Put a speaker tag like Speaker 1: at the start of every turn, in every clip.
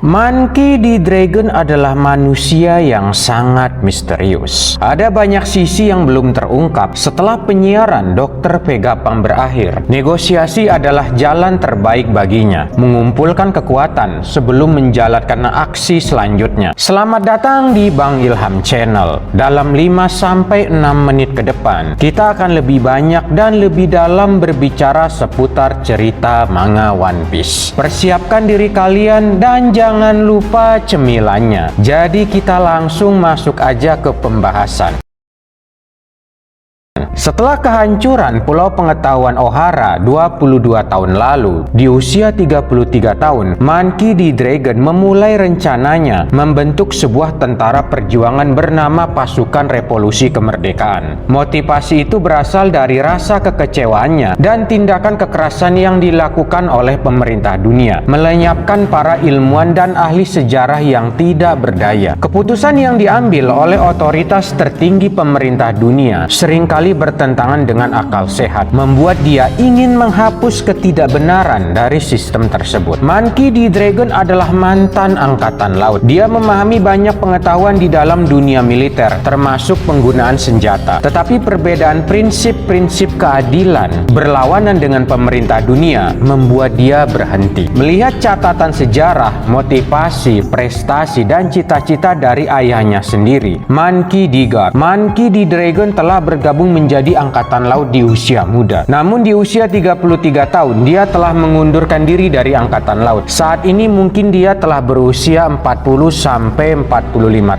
Speaker 1: Monkey D. Dragon adalah manusia yang sangat misterius. Ada banyak sisi yang belum terungkap setelah penyiaran Dr. Vegapunk berakhir. Negosiasi adalah jalan terbaik baginya, mengumpulkan kekuatan sebelum menjalankan aksi selanjutnya. Selamat datang di Bang Ilham Channel. Dalam 5-6 menit ke depan, kita akan lebih banyak dan lebih dalam berbicara seputar cerita manga One Piece. Persiapkan diri kalian dan jangan lupa cemilannya. Jadi kita langsung masuk aja ke pembahasan. Setelah kehancuran Pulau Pengetahuan Ohara 22 tahun lalu, di usia 33 tahun, Monkey D. Dragon memulai rencananya membentuk sebuah tentara perjuangan bernama Pasukan Revolusi Kemerdekaan. Motivasi itu berasal dari rasa kekecewaannya dan tindakan kekerasan yang dilakukan oleh pemerintah dunia, melenyapkan para ilmuwan dan ahli sejarah yang tidak berdaya. Keputusan yang diambil oleh otoritas tertinggi pemerintah dunia seringkali bertentangan dengan akal sehat, membuat dia ingin menghapus ketidakbenaran dari sistem tersebut. Monkey D. Dragon adalah mantan angkatan laut. Dia memahami banyak pengetahuan di dalam dunia militer, termasuk penggunaan senjata. Tetapi perbedaan prinsip-prinsip keadilan berlawanan dengan pemerintah dunia membuat dia berhenti. Melihat catatan sejarah, motivasi, prestasi, dan cita-cita dari ayahnya sendiri, Monkey D. Dragon telah bergabung menjadi angkatan laut di usia muda. Namun di usia 33 tahun, dia telah mengundurkan diri dari angkatan laut. Saat ini mungkin dia telah berusia 40-45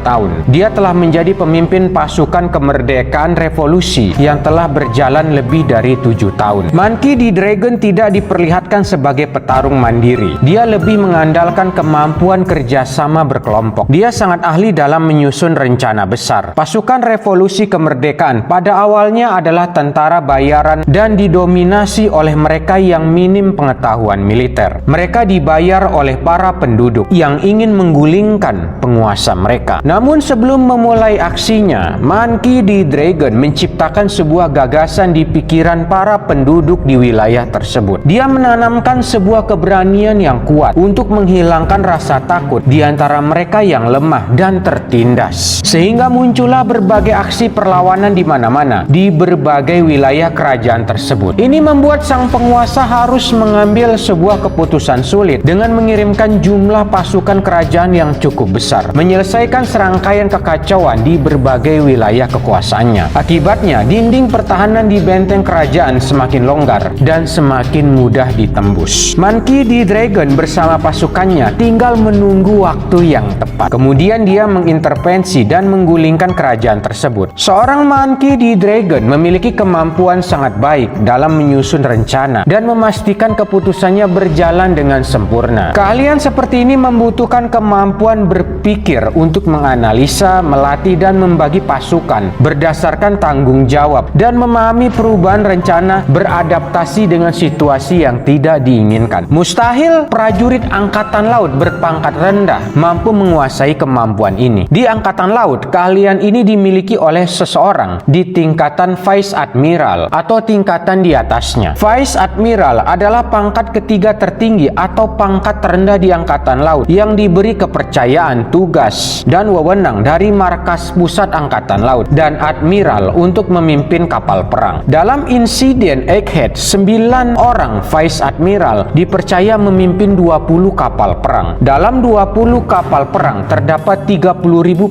Speaker 1: tahun. Dia telah menjadi pemimpin pasukan kemerdekaan revolusi yang telah berjalan lebih dari 7 tahun. Monkey D. Dragon tidak diperlihatkan sebagai petarung mandiri. Dia lebih mengandalkan kemampuan kerjasama berkelompok. Dia sangat ahli dalam menyusun rencana besar. Pasukan revolusi kemerdekaan pada awalnya adalah tentara bayaran dan didominasi oleh mereka yang minim pengetahuan militer. Mereka dibayar oleh para penduduk yang ingin menggulingkan penguasa mereka. Namun sebelum memulai aksinya, Monkey D. Dragon menciptakan sebuah gagasan di pikiran para penduduk di wilayah tersebut. Dia menanamkan sebuah keberanian yang kuat untuk menghilangkan rasa takut di antara mereka yang lemah dan tertindas. Sehingga muncullah berbagai aksi perlawanan di mana-mana, di berbagai wilayah kerajaan tersebut. Ini membuat sang penguasa harus mengambil sebuah keputusan sulit dengan mengirimkan jumlah pasukan kerajaan yang cukup besar, menyelesaikan serangkaian kekacauan di berbagai wilayah kekuasaannya. Akibatnya, dinding pertahanan di benteng kerajaan semakin longgar dan semakin mudah ditembus. Monkey D. Dragon bersama pasukannya tinggal menunggu waktu yang tepat. Kemudian dia mengintervensi dan menggulingkan kerajaan tersebut. Seorang Monkey D. Dragon memiliki kemampuan sangat baik dalam menyusun rencana dan memastikan keputusannya berjalan dengan sempurna. Keahlian seperti ini membutuhkan kemampuan berpikir untuk menganalisa, melatih, dan membagi pasukan berdasarkan tanggung jawab dan memahami perubahan rencana beradaptasi dengan situasi yang tidak diinginkan. Mustahil prajurit angkatan laut berpangkat rendah mampu menguasai kemampuan ini. Di angkatan laut, keahlian ini dimiliki oleh seseorang di tingkatan Vice Admiral atau tingkatan di atasnya. Vice Admiral adalah pangkat ketiga tertinggi atau pangkat terendah di angkatan laut yang diberi kepercayaan, tugas, dan wewenang dari markas pusat angkatan laut dan admiral untuk memimpin kapal perang. Dalam insiden Egghead, 9 orang Vice Admiral dipercaya memimpin 20 kapal perang. Dalam 20 kapal perang terdapat 30.000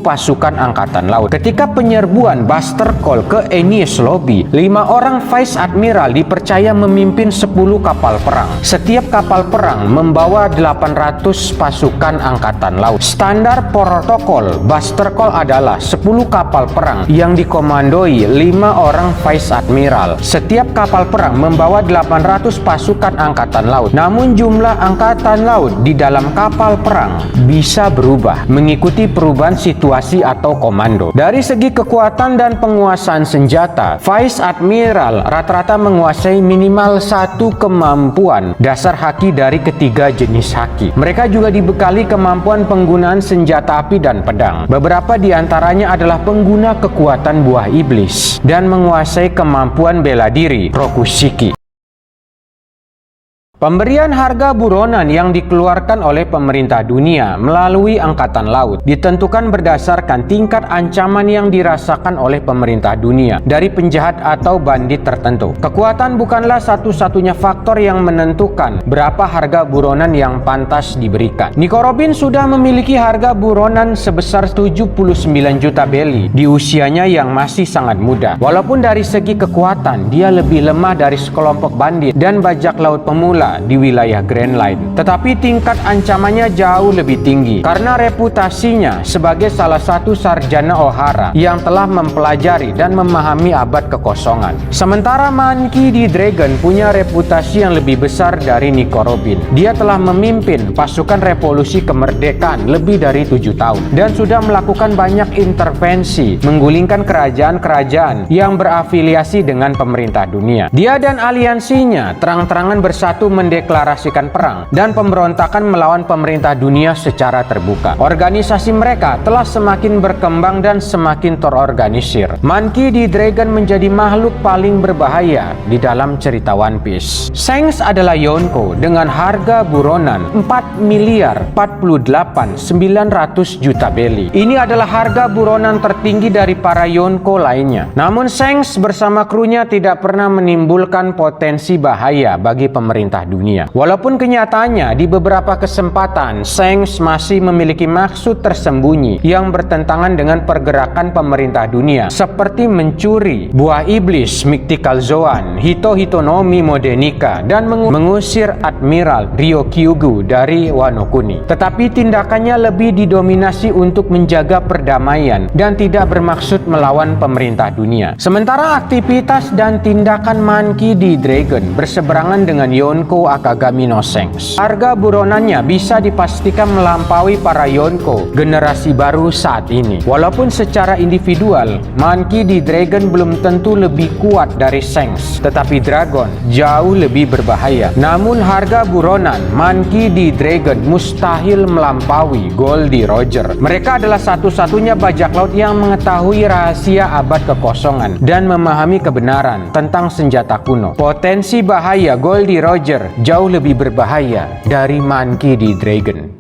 Speaker 1: pasukan angkatan laut. Ketika penyerbuan Buster Call ke Enies Lobby, 5 orang Vice Admiral dipercaya memimpin 10 kapal perang. Setiap kapal perang membawa 800 pasukan angkatan laut. Standar protokol Buster Call adalah 10 kapal perang yang dikomandoi 5 orang Vice Admiral. Setiap kapal perang membawa 800 pasukan angkatan laut. Namun jumlah angkatan laut di dalam kapal perang bisa berubah mengikuti perubahan situasi atau komando. Dari segi kekuatan dan penguasaan senjata, Vice Admiral rata-rata menguasai minimal satu kemampuan dasar haki dari ketiga jenis haki. Mereka juga dibekali kemampuan penggunaan senjata api dan pedang. Beberapa di antaranya adalah pengguna kekuatan buah iblis dan menguasai kemampuan bela diri Rokushiki. Pemberian harga buronan yang dikeluarkan oleh pemerintah dunia melalui Angkatan Laut ditentukan berdasarkan tingkat ancaman yang dirasakan oleh pemerintah dunia dari penjahat atau bandit tertentu. Kekuatan bukanlah satu-satunya faktor yang menentukan berapa harga buronan yang pantas diberikan. Nico Robin sudah memiliki harga buronan sebesar 79 juta belly di usianya yang masih sangat muda. Walaupun dari segi kekuatan dia lebih lemah dari sekelompok bandit dan bajak laut pemula di wilayah Grand Line, tetapi tingkat ancamannya jauh lebih tinggi karena reputasinya sebagai salah satu sarjana O'Hara yang telah mempelajari dan memahami abad kekosongan. Sementara Monkey D. Dragon punya reputasi yang lebih besar dari Nico Robin. Dia telah memimpin pasukan revolusi kemerdekaan lebih dari 7 tahun dan sudah melakukan banyak intervensi menggulingkan kerajaan-kerajaan yang berafiliasi dengan pemerintah dunia. Dia dan aliansinya terang-terangan bersatu mendeklarasikan perang dan pemberontakan melawan pemerintah dunia secara terbuka. Organisasi mereka telah semakin berkembang dan semakin terorganisir. Monkey D. Dragon menjadi makhluk paling berbahaya di dalam cerita One Piece. Shanks adalah Yonko dengan harga buronan 4.048.900 juta belly. Ini adalah harga buronan tertinggi dari para Yonko lainnya. Namun Shanks bersama krunya tidak pernah menimbulkan potensi bahaya bagi pemerintah dunia. Walaupun kenyataannya di beberapa kesempatan Shanks masih memiliki maksud tersembunyi yang bertentangan dengan pergerakan pemerintah dunia, seperti mencuri buah iblis Mythical Zoan, Hito Hitonomi Modenika, dan mengusir Admiral Ryokyugu dari Wano Kuni. Tetapi tindakannya lebih didominasi untuk menjaga perdamaian dan tidak bermaksud melawan pemerintah dunia. Sementara aktivitas dan tindakan Monkey D. Dragon berseberangan dengan Yonko Akagami no Shanks. Harga buronannya bisa dipastikan melampaui para Yonko generasi baru saat ini. Walaupun secara individual Monkey D. Dragon belum tentu lebih kuat dari Shanks, tetapi Dragon jauh lebih berbahaya. Namun harga buronan Monkey D. Dragon mustahil melampaui Goldie Roger. Mereka adalah satu-satunya bajak laut yang mengetahui rahasia abad kekosongan dan memahami kebenaran tentang senjata kuno. Potensi bahaya Goldie Roger jauh lebih berbahaya dari Monkey D. Dragon.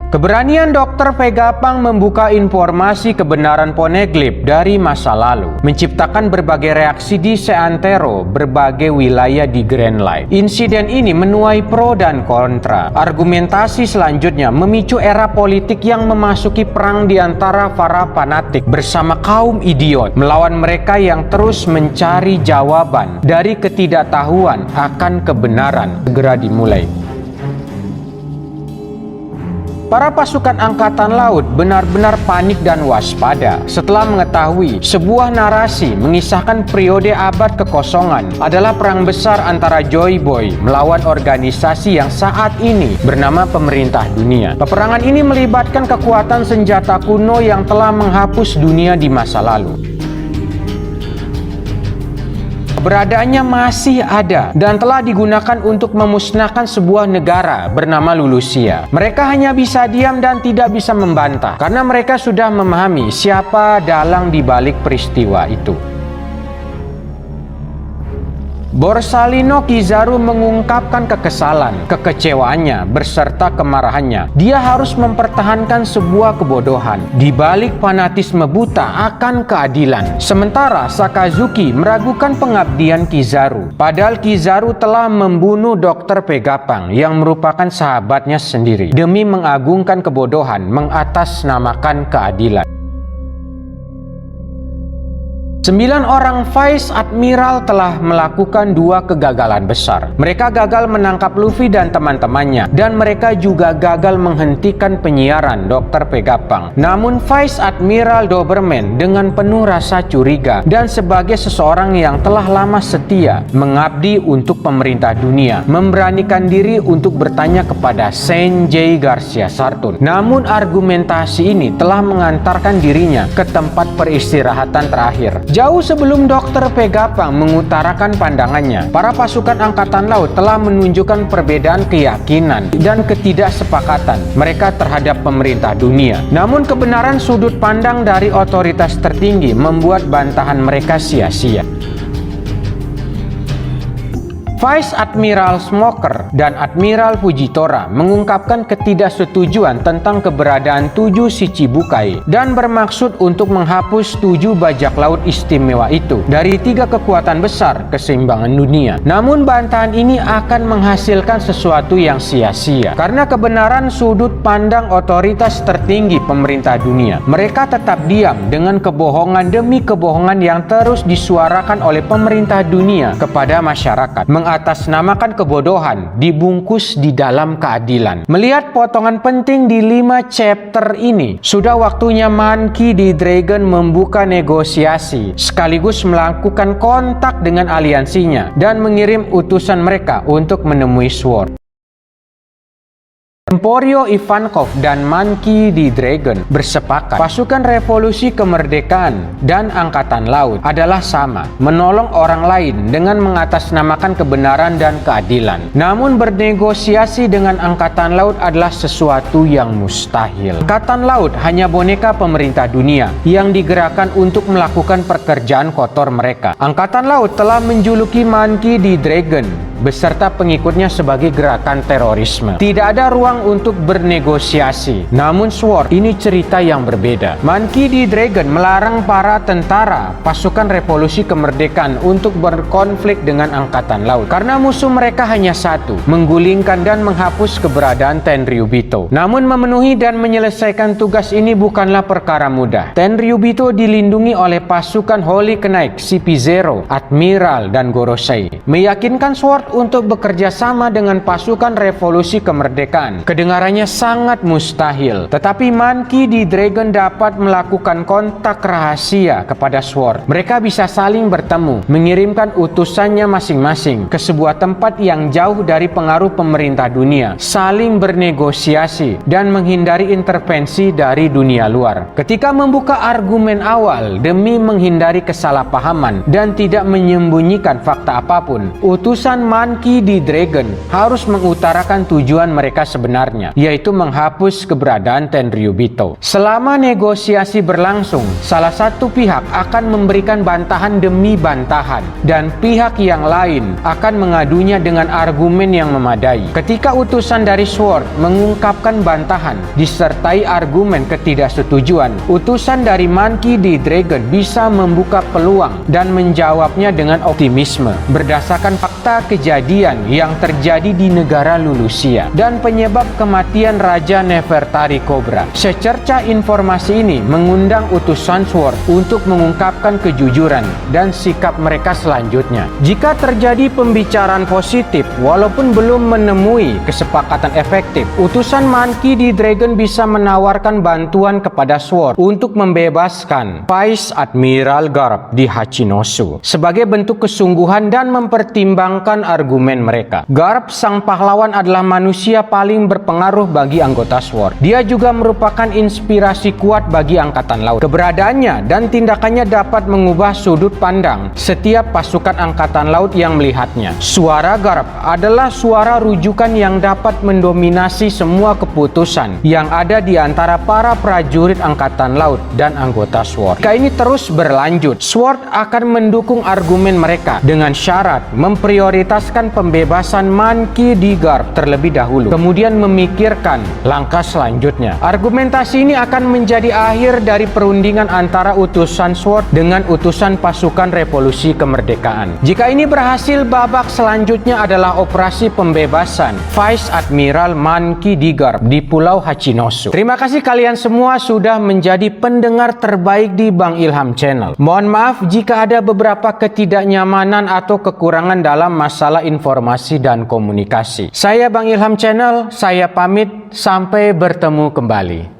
Speaker 1: Keberanian Dr. Vegapunk membuka informasi kebenaran Poneglyph dari masa lalu, menciptakan berbagai reaksi di seantero berbagai wilayah di Grand Line. Insiden ini menuai pro dan kontra. Argumentasi selanjutnya memicu era politik yang memasuki perang di antara para fanatik bersama kaum idiot melawan mereka yang terus mencari jawaban dari ketidaktahuan akan kebenaran. Segera dimulai. Para pasukan angkatan laut benar-benar panik dan waspada setelah mengetahui sebuah narasi mengisahkan periode abad kekosongan adalah perang besar antara Joy Boy melawan organisasi yang saat ini bernama Pemerintah Dunia. Peperangan ini melibatkan kekuatan senjata kuno yang telah menghapus dunia di masa lalu. Keberadaannya masih ada dan telah digunakan untuk memusnahkan sebuah negara bernama Lulusia. Mereka hanya bisa diam dan tidak bisa membantah karena mereka sudah memahami siapa dalang di balik peristiwa itu. Borsalino Kizaru mengungkapkan kekesalan, kekecewaannya, beserta kemarahannya. Dia harus mempertahankan sebuah kebodohan di balik fanatisme buta akan keadilan. Sementara Sakazuki meragukan pengabdian Kizaru. Padahal Kizaru telah membunuh Dr. Vegapunk yang merupakan sahabatnya sendiri demi mengagungkan kebodohan, mengatasnamakan keadilan. 9 orang Vice Admiral telah melakukan 2 kegagalan besar. Mereka gagal menangkap Luffy dan teman-temannya, dan mereka juga gagal menghentikan penyiaran Dr. Vegapunk. Namun Vice Admiral Doberman dengan penuh rasa curiga dan sebagai seseorang yang telah lama setia mengabdi untuk pemerintah dunia, memberanikan diri untuk bertanya kepada Sanjay Garcia Sartun. Namun argumentasi ini telah mengantarkan dirinya ke tempat peristirahatan terakhir. Jauh sebelum Dr. Vegapunk mengutarakan pandangannya, para pasukan angkatan laut telah menunjukkan perbedaan keyakinan dan ketidaksepakatan mereka terhadap pemerintah dunia. Namun kebenaran sudut pandang dari otoritas tertinggi membuat bantahan mereka sia-sia. Vice Admiral Smoker dan Admiral Fujitora mengungkapkan ketidaksetujuan tentang keberadaan 7 Shichibukai dan bermaksud untuk menghapus 7 bajak laut istimewa itu dari 3 kekuatan besar keseimbangan dunia. Namun bantahan ini akan menghasilkan sesuatu yang sia-sia karena kebenaran sudut pandang otoritas tertinggi pemerintah dunia. Mereka tetap diam dengan kebohongan demi kebohongan yang terus disuarakan oleh pemerintah dunia kepada masyarakat, mengatasnamakan kebodohan dibungkus di dalam keadilan. Melihat potongan penting di 5 chapter ini, sudah waktunya Monkey D. Dragon membuka negosiasi sekaligus melakukan kontak dengan aliansinya dan mengirim utusan mereka untuk menemui Sword. Emporio Ivankov dan Monkey D. Dragon bersepakat pasukan revolusi kemerdekaan dan angkatan laut adalah sama, menolong orang lain dengan mengatasnamakan kebenaran dan keadilan. Namun bernegosiasi dengan angkatan laut adalah sesuatu yang mustahil. Angkatan laut hanya boneka pemerintah dunia yang digerakkan untuk melakukan pekerjaan kotor mereka. Angkatan laut telah menjuluki Monkey D. Dragon beserta pengikutnya sebagai gerakan terorisme. Tidak ada ruang untuk bernegosiasi. Namun Sword ini cerita yang berbeda. Monkey D. Dragon melarang para tentara pasukan revolusi kemerdekaan untuk berkonflik dengan angkatan laut karena musuh mereka hanya satu, menggulingkan dan menghapus keberadaan Tenryubito. Namun memenuhi dan menyelesaikan tugas ini bukanlah perkara mudah. Tenryubito dilindungi oleh pasukan Holy Knight, CP0, Admiral, dan Gorosei. Meyakinkan Sword untuk bekerja sama dengan pasukan revolusi kemerdekaan kedengarannya sangat mustahil, tetapi Monkey D. Dragon dapat melakukan kontak rahasia kepada Sword. Mereka bisa saling bertemu, mengirimkan utusannya masing-masing ke sebuah tempat yang jauh dari pengaruh pemerintah dunia, saling bernegosiasi dan menghindari intervensi dari dunia luar. Ketika membuka argumen awal demi menghindari kesalahpahaman dan tidak menyembunyikan fakta apapun, utusan Monkey D. Dragon harus mengutarakan tujuan mereka sebenarnya, yaitu menghapus keberadaan Tenryubito. Selama negosiasi berlangsung, salah satu pihak akan memberikan bantahan demi bantahan, dan pihak yang lain akan mengadunya dengan argumen yang memadai. Ketika utusan dari Sword mengungkapkan bantahan disertai argumen ketidaksetujuan, utusan dari Monkey D. Dragon bisa membuka peluang dan menjawabnya dengan optimisme berdasarkan fakta kejadian yang terjadi di negara Lulusia dan penyebab kematian Raja Nefertari Cobra. Secerca informasi ini mengundang utusan Sword untuk mengungkapkan kejujuran dan sikap mereka selanjutnya. Jika terjadi pembicaraan positif walaupun belum menemui kesepakatan efektif, utusan Monkey D. Dragon bisa menawarkan bantuan kepada Sword untuk membebaskan Vice Admiral Garp di Hachinosu sebagai bentuk kesungguhan dan mempertimbangkan argumen mereka. Garp, sang pahlawan, adalah manusia paling berpengaruh bagi anggota Sword. Dia juga merupakan inspirasi kuat bagi angkatan laut. Keberadaannya dan tindakannya dapat mengubah sudut pandang setiap pasukan angkatan laut yang melihatnya. Suara Garp adalah suara rujukan yang dapat mendominasi semua keputusan yang ada di antara para prajurit angkatan laut dan anggota Sword. Jika ini terus berlanjut, Sword akan mendukung argumen mereka dengan syarat memprioritaskan pembebasan Monkey D. Garp terlebih dahulu, kemudian memikirkan langkah selanjutnya. Argumentasi ini akan menjadi akhir dari perundingan antara utusan Sword dengan utusan pasukan revolusi kemerdekaan. Jika ini berhasil, babak selanjutnya adalah operasi pembebasan Vice Admiral Monkey D. Garp di Pulau Hachinosu. Terima kasih kalian semua sudah menjadi pendengar terbaik di Bang Ilham Channel. Mohon maaf jika ada beberapa ketidaknyamanan atau kekurangan dalam masalah informasi dan komunikasi. Saya Bang Ilham Channel, saya pamit, sampai bertemu kembali.